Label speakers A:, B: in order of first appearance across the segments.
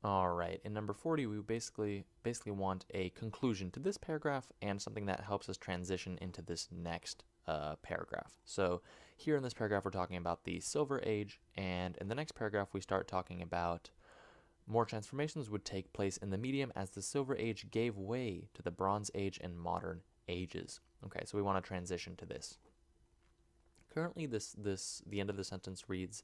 A: All right, in number 40, we basically want a conclusion to this paragraph and something that helps us transition into this next paragraph. So here in this paragraph, we're talking about the Silver Age, and in the next paragraph, we start talking about more transformations would take place in the medium as the Silver Age gave way to the Bronze Age and modern ages. Okay, so we want to transition to this. Currently, the end of the sentence reads,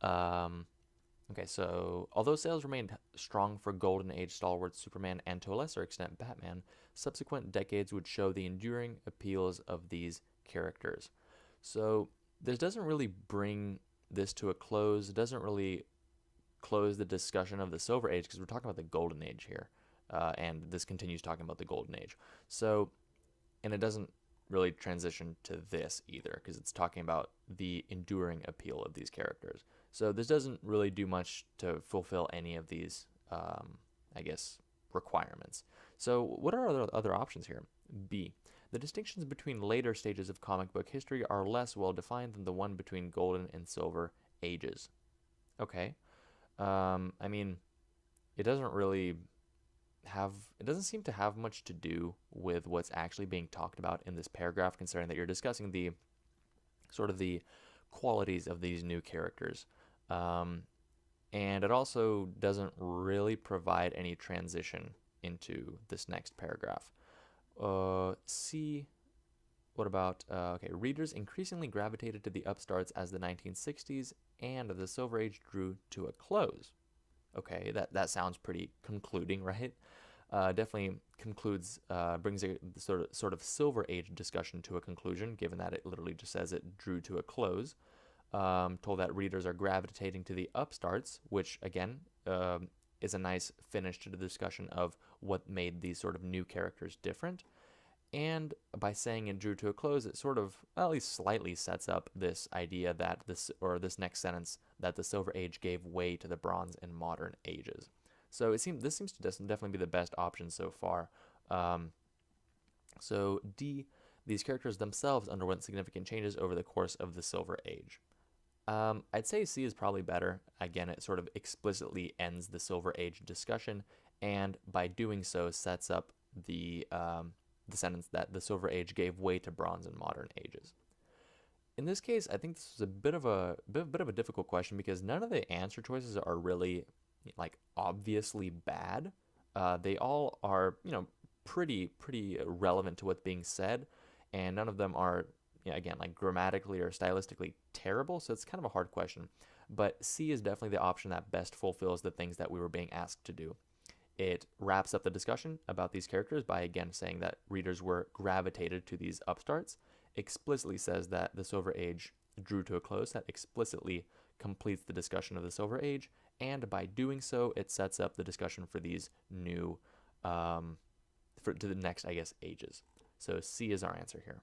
A: okay, so although sales remained strong for Golden Age stalwarts Superman and to a lesser extent Batman, subsequent decades would show the enduring appeals of these characters. So this doesn't really bring this to a close. It doesn't really close the discussion of the Silver Age because we're talking about the Golden Age here, and this continues talking about the Golden Age. So, and it doesn't really transition to this either because it's talking about the enduring appeal of these characters. So this doesn't really do much to fulfill any of these, I guess, requirements. So what are other options here? B. The distinctions between later stages of comic book history are less well defined than the one between golden and silver ages. Okay. I mean, it doesn't really it doesn't seem to have much to do with what's actually being talked about in this paragraph, considering that you're discussing the sort of the qualities of these new characters. And it also doesn't really provide any transition into this next paragraph. C. What about, okay, readers increasingly gravitated to the upstarts as the 1960s and the Silver Age drew to a close. Okay, that sounds pretty concluding, right? Definitely concludes, brings a sort of Silver Age discussion to a conclusion, given that it literally just says it drew to a close. Told that readers are gravitating to the upstarts, which again is a nice finish to the discussion of what made these sort of new characters different. And by saying it drew to a close, it sort of, well, at least slightly sets up this idea that this next sentence, that the Silver Age gave way to the Bronze and Modern Ages. So this seems to definitely be the best option so far. So D, these characters themselves underwent significant changes over the course of the Silver Age. I'd say C is probably better. Again, it sort of explicitly ends the Silver Age discussion, and by doing so sets up the sentence that the Silver Age gave way to Bronze and Modern Ages. In this case, I think this is a bit of a difficult question because none of the answer choices are really like obviously bad. They all are, pretty relevant to what's being said, and none of them are, again, like grammatically or stylistically terrible. So it's kind of a hard question. But C is definitely the option that best fulfills the things that we were being asked to do. It wraps up the discussion about these characters by again saying that readers were gravitated to these upstarts, explicitly says that the Silver Age drew to a close, that explicitly completes the discussion of the Silver Age, and by doing so, it sets up the discussion for these new, to the next, I guess, ages. So C is our answer here.